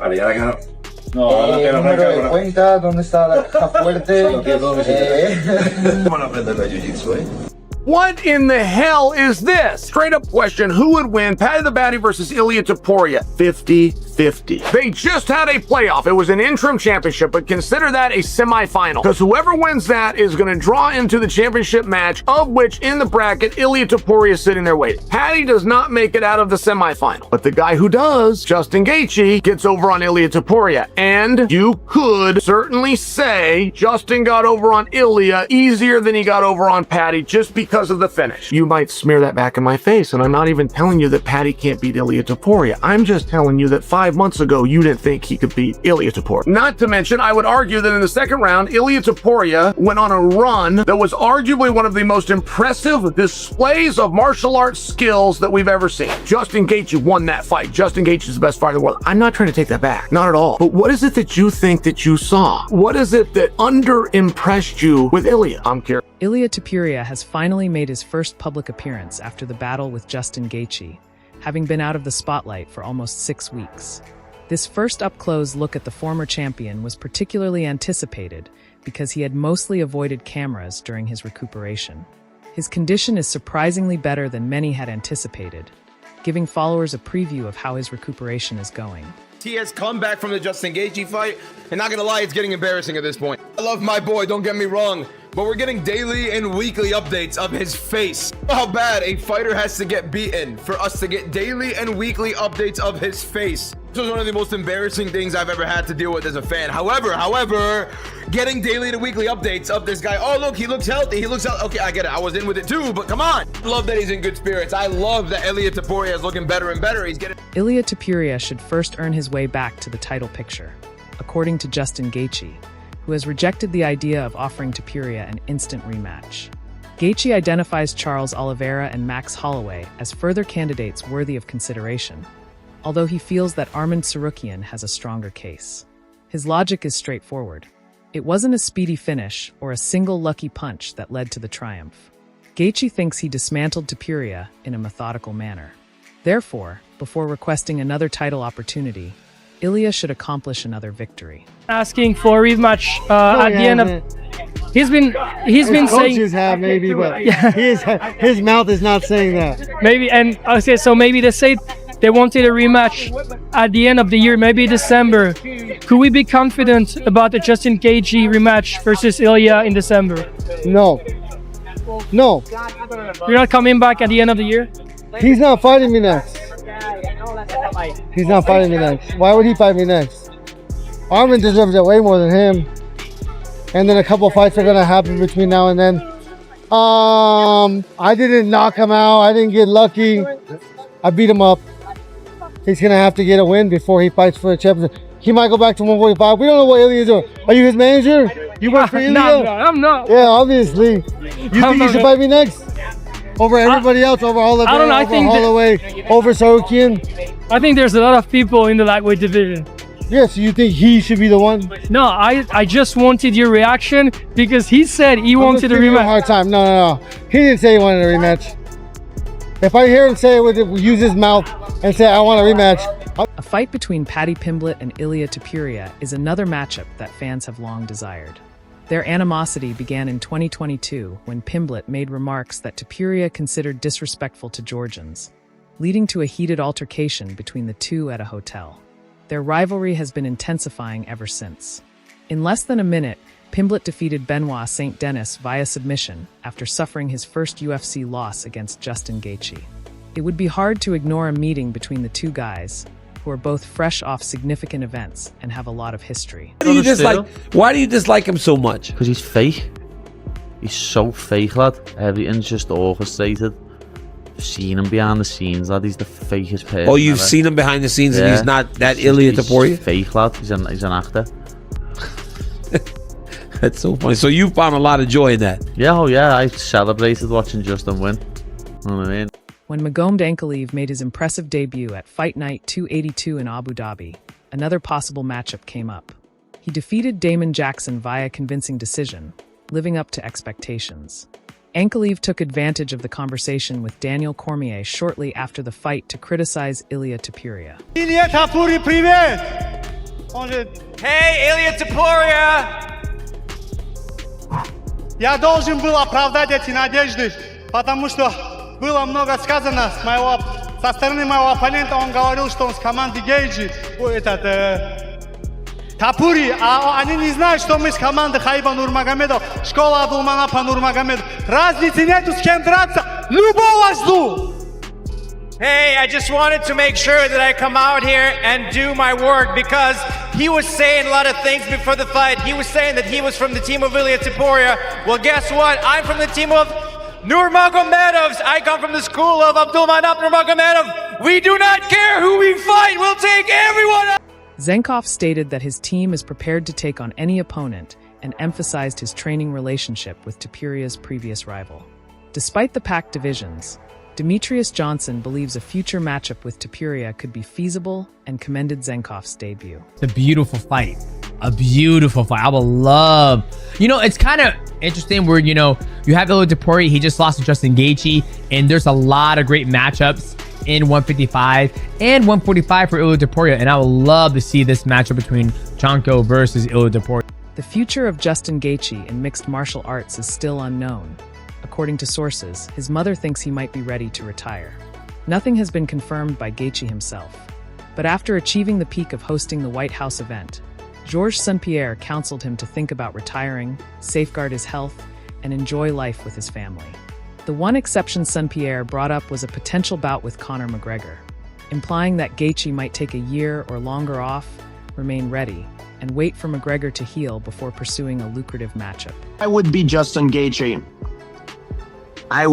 Vale, ya la quedaron. Número de cuenta, ¿dónde está la caja fuerte? ¿Cómo no aprender la jiu-jitsu, What in the hell is this? Straight up question, who would win Paddy the Baddy versus Ilia Topuria? 50-50. They just had a playoff. It was an interim championship, but consider that a semifinal. Because whoever wins that is going to draw into the championship match, of which in the bracket, Ilia Topuria is sitting there waiting. Paddy does not make it out of the semifinal. But the guy who does, Justin Gaethje, gets over on Ilia Topuria. And you could certainly say Justin got over on Ilia easier than he got over on Paddy just because of the finish. You might smear that back in my face, and I'm not even telling you that Paddy can't beat Ilia Topuria. I'm just telling you that 5 months ago, you didn't think he could beat Ilia Topuria. Not to mention, I would argue that in the second round, Ilia Topuria went on a run that was arguably one of the most impressive displays of martial arts skills that we've ever seen. Justin Gaethje won that fight. Justin Gaethje is the best fighter in the world. I'm not trying to take that back. Not at all. But what is it that you think that you saw? What is it that under-impressed you with Ilia? I'm curious. Ilia Topuria has finally made his first public appearance after the battle with Justin Gaethje, having been out of the spotlight for almost 6 weeks. This first up-close look at the former champion was particularly anticipated because he had mostly avoided cameras during his recuperation. His condition is surprisingly better than many had anticipated, giving followers a preview of how his recuperation is going. He has come back from the Justin Gaethje fight, and not gonna lie, it's getting embarrassing at this point. I love my boy, don't get me wrong, but we're getting daily and weekly updates of his face. How bad a fighter has to get beaten for us to get daily and weekly updates of his face. This was one of the most embarrassing things I've ever had to deal with as a fan. However, getting daily to weekly updates of this guy. Oh, look, he looks healthy. He looks healthy. Okay, I get it. I was in with it too, but come on. Love that he's in good spirits. I love that Ilia Topuria is looking better and better. He's getting... Ilia Topuria should first earn his way back to the title picture, according to Justin Gaethje, who has rejected the idea of offering Topuria an instant rematch. Gaethje identifies Charles Oliveira and Max Holloway as further candidates worthy of consideration, although he feels that Arman Tsarukyan has a stronger case. His logic is straightforward. It wasn't a speedy finish or a single lucky punch that led to the triumph. Gaethje thinks he dismantled Topuria in a methodical manner. Therefore, before requesting another title opportunity, Ilia should accomplish another victory. Asking for a rematch at the end of... He's been saying... Coaches have maybe, but his mouth is not saying that. Maybe, and okay, so maybe they say they wanted a rematch at the end of the year, maybe December. Could we be confident about the Justin Gaethje rematch versus Ilia in December? No. You're not coming back at the end of the year? He's not fighting me next. He's not fighting me next. Why would he fight me next? Arman deserves it way more than him. And then a couple fights are gonna happen between now and then. I didn't knock him out. I didn't get lucky. I beat him up. He's gonna have to get a win before he fights for the championship. He might go back to 145. We don't know what Ilia's doing. Are you his manager? You work for Ilia? No, I'm not. Yeah, obviously. You think he should fight me next? Over everybody else, over Oliveira, I don't know, I think Holloway, over Tsarukyan? I think there's a lot of people in the lightweight division. Yeah, so you think he should be the one? No, I just wanted your reaction because he said he wanted a rematch. A rematch. hard time. No. He didn't say he wanted a rematch. If I hear him say it, use his mouth and say, I want a rematch. A fight between Paddy Pimblett and Ilia Topuria is another matchup that fans have long desired. Their animosity began in 2022 when Pimblett made remarks that Topuria considered disrespectful to Georgians, leading to a heated altercation between the two at a hotel. Their rivalry has been intensifying ever since. In less than a minute, Pimblett defeated Benoit St. Denis via submission after suffering his first UFC loss against Justin Gaethje. It would be hard to ignore a meeting between the two guys, who are both fresh off significant events and have a lot of history. Why do you dislike him so much? Because he's fake. He's so fake, lad. Everything's just orchestrated. I've seen him behind the scenes, lad. He's the fakest person. Oh, you've seen him behind the scenes, and he's not that Ilia Topuria? He's fake, lad. He's an actor. That's so funny. So you found a lot of joy in that? Yeah, oh yeah. I celebrated watching Justin win. You know what I mean? When Magomed Ankalaev made his impressive debut at Fight Night 282 in Abu Dhabi, another possible matchup came up. He defeated Damon Jackson via convincing decision, living up to expectations. Ankalaev took advantage of the conversation with Daniel Cormier shortly after the fight to criticize Ilia Topuria. Ilia Topuria, привет! Он же... Hey, Ilia Topuria! Я должен был оправдать эти надежды, потому что было много сказано со стороны моего оппонента. Он говорил, что он с команды Гейджи, Тапури, а они не знают, что мы с команды Хаиба Нурмагомедов, школа Абдулманапа Нурмагомедов. Разницы нету, с кем драться, любого жду. Hey, I just wanted to make sure that I come out here and do my work because he was saying a lot of things before the fight. He was saying that he was from the team of Ilia Topuria. Well, guess what? I'm from the team of Nurmagomedovs. I come from the school of Abdulmanap Nurmagomedov. We do not care who we fight. We'll take everyone out. Zenkov stated that his team is prepared to take on any opponent and emphasized his training relationship with Topuria's previous rival. Despite the packed divisions, Demetrius Johnson believes a future matchup with Topuria could be feasible and commended Zenkov's debut. It's a beautiful fight. A beautiful fight. I would love... You know, it's kind of interesting where, you know, you have Ilia Topuria, he just lost to Justin Gaethje, and there's a lot of great matchups in 155 and 145 for Ilia Topuria, and I would love to see this matchup between Chanko versus Ilia Topuria. The future of Justin Gaethje in mixed martial arts is still unknown. According to sources, his mother thinks he might be ready to retire. Nothing has been confirmed by Gaethje himself. But after achieving the peak of hosting the White House event, Georges St-Pierre counseled him to think about retiring, safeguard his health, and enjoy life with his family. The one exception St-Pierre brought up was a potential bout with Conor McGregor, implying that Gaethje might take a year or longer off, remain ready, and wait for McGregor to heal before pursuing a lucrative matchup. I would be Justin Gaethje. I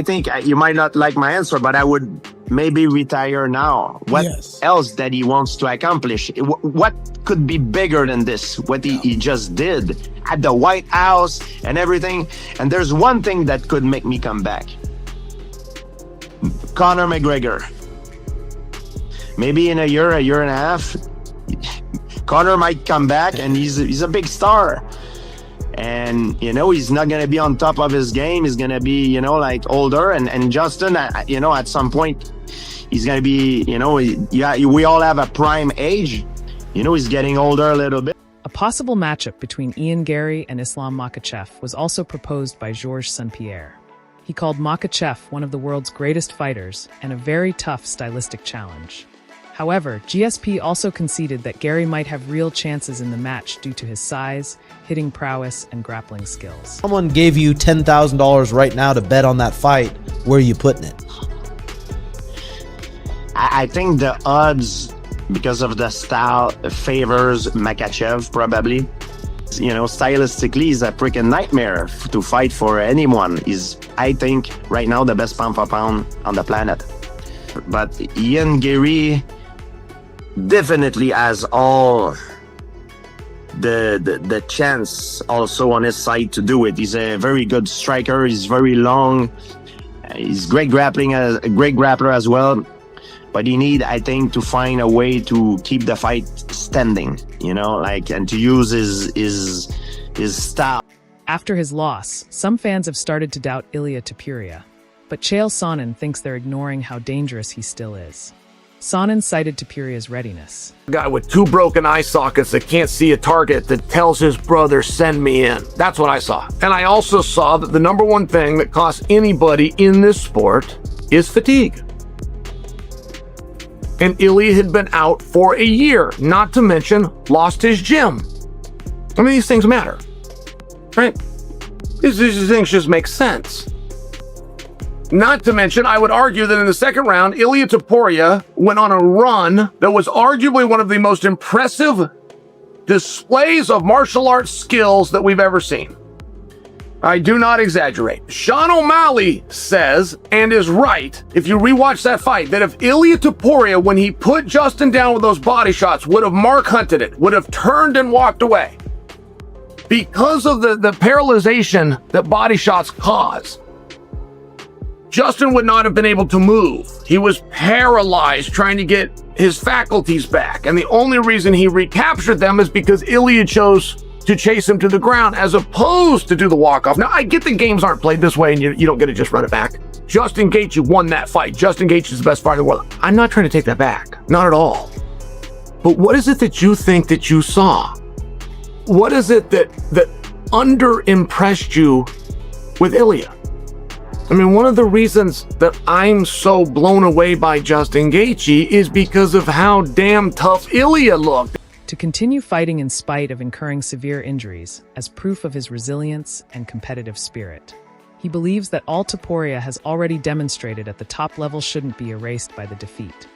think you might not like my answer, but I would maybe retire now. What else that he wants to accomplish? What could be bigger than this? What he just did at the White House and everything. And there's one thing that could make me come back. Conor McGregor. Maybe in a year and a half, Conor might come back and he's a big star. And, you know, he's not going to be on top of his game. He's going to be, you know, like older. And Justin, you know, at some point, he's going to be, you know, we all have a prime age. You know, he's getting older a little bit. A possible matchup between Ian Gary and Islam Makhachev was also proposed by Georges St-Pierre. He called Makhachev one of the world's greatest fighters and a very tough stylistic challenge. However, GSP also conceded that Gary might have real chances in the match due to his size, hitting prowess, and grappling skills. Someone gave you $10,000 right now to bet on that fight. Where are you putting it? I think the odds, because of the style, favors Makhachev probably. You know, stylistically, he's a freaking nightmare to fight for anyone. He's, I think, right now the best pound for pound on the planet. But Ian Gary definitely has all the chance also on his side to do it. He's a very good striker. He's very long. He's great grappling, a great grappler as well. But he need, I think, to find a way to keep the fight standing, you know, like, and to use his style. After his loss, some fans have started to doubt Ilia Topuria, but Chael Sonnen thinks they're ignoring how dangerous he still is. Sonnen cited Topuria's readiness. A guy with 2 broken eye sockets that can't see a target that tells his brother, send me in. That's what I saw. And I also saw that the number one thing that costs anybody in this sport is fatigue. And Ilia had been out for a year, not to mention lost his gym. I mean, these things matter, right? These things just make sense. Not to mention, I would argue that in the second round, Ilia Topuria went on a run that was arguably one of the most impressive displays of martial arts skills that we've ever seen. I do not exaggerate. Sean O'Malley says, and is right, if you rewatch that fight, that if Ilia Topuria, when he put Justin down with those body shots, would have Mark hunted it, would have turned and walked away, because of the paralyzation that body shots cause, Justin would not have been able to move. He was paralyzed trying to get his faculties back. And the only reason he recaptured them is because Ilia chose to chase him to the ground as opposed to do the walk-off. Now, I get the games aren't played this way and you don't get to just run it back. Justin Gaethje won that fight. Justin Gaethje is the best fighter in the world. I'm not trying to take that back. Not at all. But what is it that you think that you saw? What is it that under-impressed you with Ilia? I mean, one of the reasons that I'm so blown away by Justin Gaethje is because of how damn tough Ilia looked. To continue fighting in spite of incurring severe injuries as proof of his resilience and competitive spirit. He believes that all Topuria has already demonstrated at the top level shouldn't be erased by the defeat.